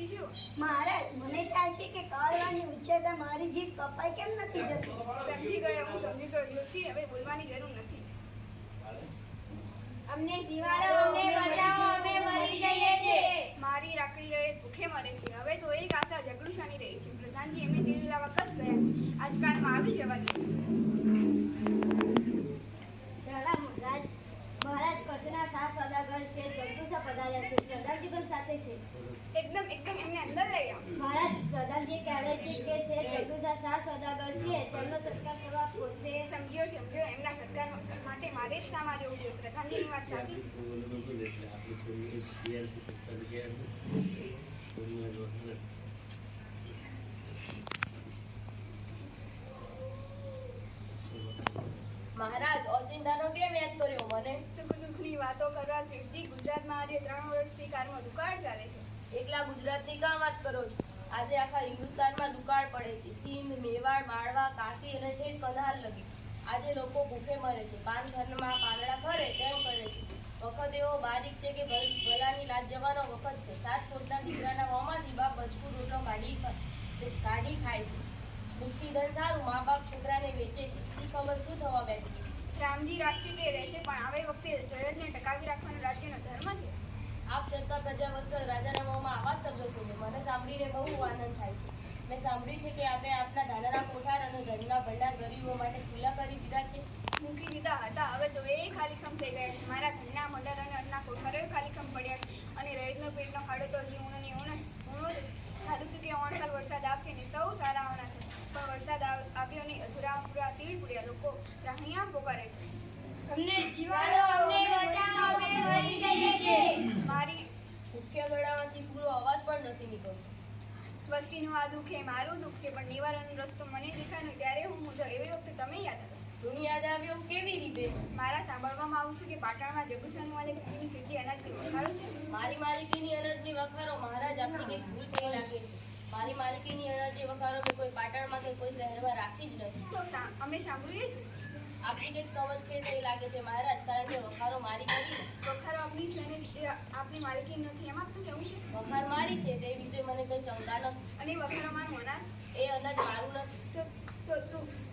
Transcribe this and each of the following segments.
નથી શું? મહારાજ, મને થાય છે કે કળવાની ઉચ્ચતા મારી જીભ કપાઈ કેમ નથી જતી? સમજી ગયો, હું સમજી ગયો ઋષિ, હવે બોલવાની જરૂર નથી. અમને જીવાડો, અમને બચાવો, અમે મરી જઈએ છીએ. મારી રાખડીઓ ભૂખે મરે છે. હવે તો એક આશા જગડુશાની રહી છે. પ્રધાનજી એમને તેલ લાવવા કચ્છ ગયા છે. આજકાલમાં આવી જવા દે. મહારાજ કચ્છના સાત સદાગર છે, જગદુશા પધાર્યા છે. પ્રધાનજી પણ સાથે છે. એકદમ એમને અંદર લઈ આવો. મહારાજ, પ્રધાનજી કહેવાય છે કે છે જગદુશા સાત સદાગર છે, તેમનો સત્કાર કરવા પોતે. સમજ્યો. એમના સત્કાર માટે મારે જ સામા જવું જોઈએ. પ્રધાનજીની વાત સાચી છે. મહારાજ, ઓચિંતાનો કેમ યાદ કર્યો મને? સુખ દુઃખની વાતો કરવા શેઠજી. ગુજરાતમાં આજે 3 વર્ષથી કારમાં દુકાળ ચાલે છે. એકલા ગુજરાતની કાં વાત કરો છો? આજે આખા હિન્દુસ્તાનમાં દુકાળ પડે છે. સિંધ, મેવાડ, માળવા, કાશી અને ઠેઠ કંધાર લગી. આજે લોકો ભૂખે મરે છે. પાનખરમાં પાંદડા ખરે તેમ કરે છે. વખત એવો બારીક છે કે ભલાની લાજ જવાનો વખત છે. 7 કોટના દીકરાના મોંમાંથી બાપ બચકું રોટલો કાઢી ખાય છે. દુઃખી ધન સારું, મા બાપ છોકરાને વેચે છે. શી ખબર શું થવા બેઠી? રામજી રાખશે તે રહેશે, પણ આવે વખતે જયદને ટકાવી રાખવાનો રાજ્યનો ધર્મ છે. આપ સરકાર પ્રજા વત્સલ રાજાના મોંમાં આવા શબ્દો શોધે. મને સાંભળીને બહુ આનંદ થાય છે. મેં સાંભળ્યું છે કે આપણે આપના ધાનારા કોઠાર અને ધનના ભંડાર ગરીબો માટે ખુલ્લા કરી દીધા છે. મૂકી દીધા હતા, હવે તો એ ખાલીખમ થઈ ગયા છે. મારા ઘરના ભંડાર અને અન્ના કોઠારો ખાલીખમ પડ્યા છે. અને રહીતનો પેટનો ખાડો તો હજી ઊણો જ ધારું હતું કે 9 સાલ વરસાદ આવશે ને સૌ સારા આવવાના છે. પણ વરસાદ આવ્યો નહીં. અધૂરા પૂરા તીડ પૂર્યા લોકો રાહણિયા પોકારે છે. અમને જીવાડો, અમને બચાવો, અમે મરી જઈએ છીએ. મારી મુખ્ય ગળામાંથી પૂરો અવાજ પણ નથી નીકળતો. વસ્તીનું આ દુઃખ એ મારું દુઃખ છે, પણ નિવારણનો રસ્તો મને દેખાય નહીં ત્યારે હું મૂંઝાઉં. એવી વખતે તમે યાદ હતા. ઋણ યાદ આવ્યો? કેવી રીતે? મારા સાંભળવામાં આવું છું કે પાટણમાં જગુશાની માલિકીની કેટલી અનાજની વખારો છે. મારી માલિકીની અનાજની વખારો? મહારાજ, આપની કંઈક ભૂલ થઈ લાગે છે. મારી માલિકીની અનાજની વખારો મેં કોઈ પાટણમાં કે કોઈ શહેરમાં રાખી જ નથી. તો અમે સાંભળીએ છું. આપની કંઈક સમજ ફેર થઈ લાગે છે મહારાજ, કારણ કે વખારો મારી કરી. વખારો આપની છે ને આપની માલિકી નથી, એમાં આપનું કેવું છે? વખાર મારી છે તે વિશે મને કંઈ શંકા નથી. અને વખારો મારું અનાજ? એ અનાજ મારું નથી.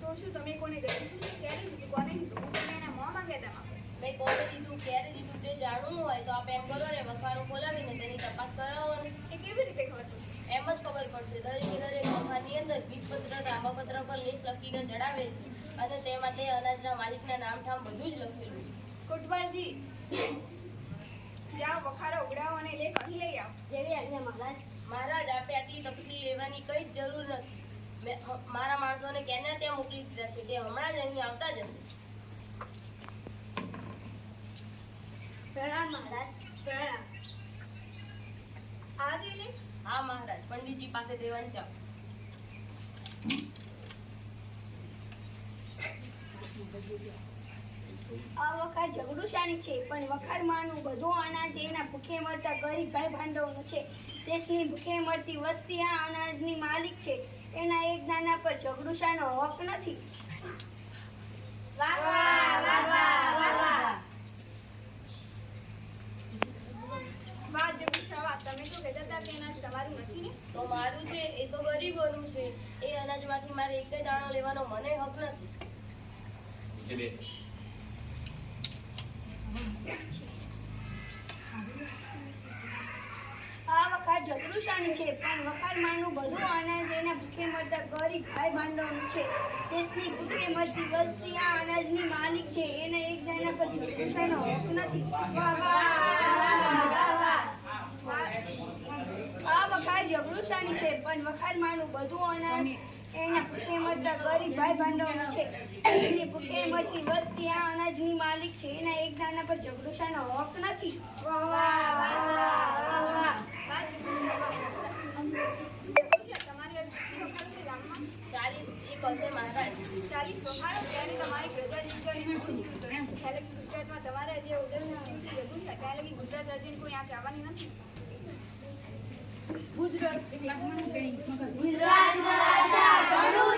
તો શું તમે કોને દીધું છે? ક્યારે દીધું? કોને દીધું? હું તમે એના મોં માંગ્યા હતા. મેં કોને દીધું, ક્યારે દીધું તે જાણવું હોય તો આપ એમ કરો ને, વખારો ખોલાવીને તેની તપાસ કરાવો ને. એ કેવી રીતે ખબર પડશે? એમ જ ખબર પડશે. દરેક વખારની અંદર ભીખપત્ર, તાંબાપત્ર પર લેખ લખીને જણાવે છે અને તેમાં તે અનાજના માલિકના નામ ઠામ બધું જ લખેલું છે. કોટવાલજી, જાઓ વખારો ઉડાવો અને લેખ અહીં લઈ આવો. જેવી આજ્ઞા મહારાજ. મહારાજ, આપે આટલી તકલીફ લેવાની કઈ જ જરૂર નથી. મેં મારા માણસોને કેને ત્યાં મોકલી દીધા છે, તે હમણાં જ અહીં આવતા જ હશે. પ્રણામ મહારાજ, પ્રણામ. આ દે લેખ? હા મહારાજ, પંડિતજી પાસે દેવાનું છે. આ વખાર જગડુશાની છે, પણ વખારમાંનું બધું અનાજ એના ભૂખે મરતા ગરીબ ભાઈ ભાંડવનું છે. દેશની ભૂખે મરતી વસ્તી આ અનાજની માલિક છે. એના એક દાના પર જગડુશાનો હક નથી. વાહ વાહ વાહ વાહ વાહ વાહ. વાહ જગુશા વાહ. તમે તો કહેતા હતા કે અનાજ તમારું નથી ને? તો મારું છે, એ તો ગરીબોનું છે. એ અનાજમાંથી મારે એક દાણો લેવાનો મને હક નથી. આ વખાર જગડુશાની છે, પણ વખારમાંનું બધું અનાજ એના ભૂખે મરતા ગરીબ ભાઈ ભાંડવનું છે. દેશની ભૂખે મરતી વસ્તી આ અનાજની માલિક છે. એને એક દાણા પર જગડુશાનો હક નથી. આ વખાર જગડુશાની છે, પણ વખારમાંનું બધું અનાજ એના ભૂખે મરતા ગરીબ ભાઈ ભાંડવનું છે. દેશની ભૂખે મરતી વસ્તી આ અનાજની માલિક છે. એના એક દાણા પર જગડુશાનો હક નથી. તમારી કેટલી વખારો છે ગામમાં? 40 એક હશે મહારાજ. 40 વખારો? ત્યારે તમારી પ્રજા જીવવાની ગુજરાતમાં તમારા જે ઉદય જીવ છે જગુશા, ત્યાં લગી ગુજરાત રાજ્યની કોઈ આંચ આવવાની નથી. ગુજરાતમાં રાજા ઘણું